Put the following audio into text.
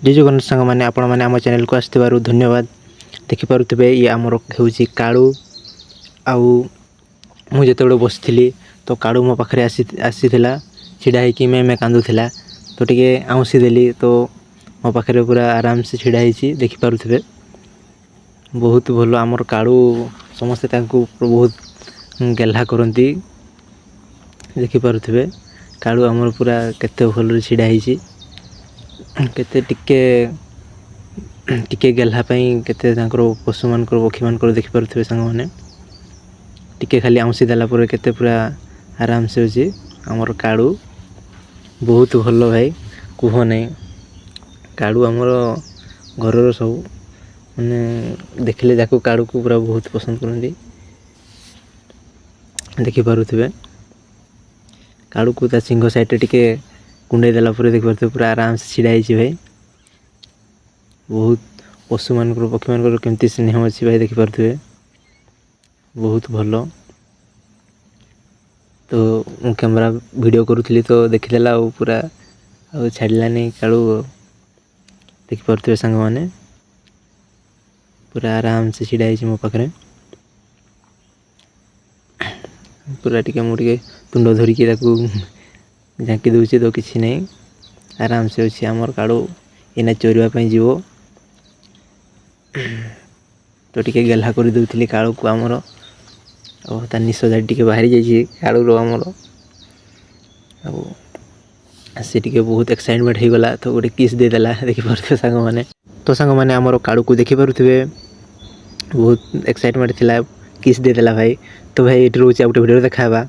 जय जगन्नाथ सांग मैंने आपण मैंने आम चैनल को आसथिबारु धन्यवाद। देखिपे ये आमर हूँ कालू आउ मुझे बसली तो कालू मो पाखे आसीला छिड़ा होकि मैं कांदुला तो टे आउँसी देली तो मो पाखे पूरा आराम से छिड़ा देखिपे बहुत भल आमर कालू समस्ते बहुत गेल्हा करती देखिपे कालू आमर पूरा केते भल छिड़ा केते टिके गेल्हापाई केते पशु मान पक्षी मान देखिपे सांग मैंने टिके खाली आउँसी देला केते पूरा आराम से होची आमर कालू बहुत भल भाई कुह नहीं कालू आमर घर सब मैंने देखले जाको कालू को पूरा बहुत पसंद करती देखिपे कालू को सिंह साइड टिके कुंडे देला देखिपे पूरा आराम से छिड़ा भाई बहुत पशु मान पक्षी मान केमती स्नेह अच्छी भाई देखिपे बहुत भल तो मु कैमरा वीडियो करूली तो देखीदेला पूरा छाड़लानी कालू देखिपे सांग मैंने पूरा आराम से छिड़ा मो पाखे पूरा टिके मुझे तुंड धरिकी झाँकी दूसरी तो किसी नहीं आराम से अच्छी आमर कालू एना चोरवाई जीव तो टिके गेल्हा कर दूसरी कालू को आमर ता निश टे बाहरी जाइए कालू आमर सी टे बहुत एक्साइटमेंट हो गला तो गोटे किस देदेला देखिपे सांग मैंने तो सांग मैंने आमर कालू को देखिपे बहुत एक्साइटमेंट थिला किस देदेला भाई तो भाई ये रोचे गोटे वीडियो देखा।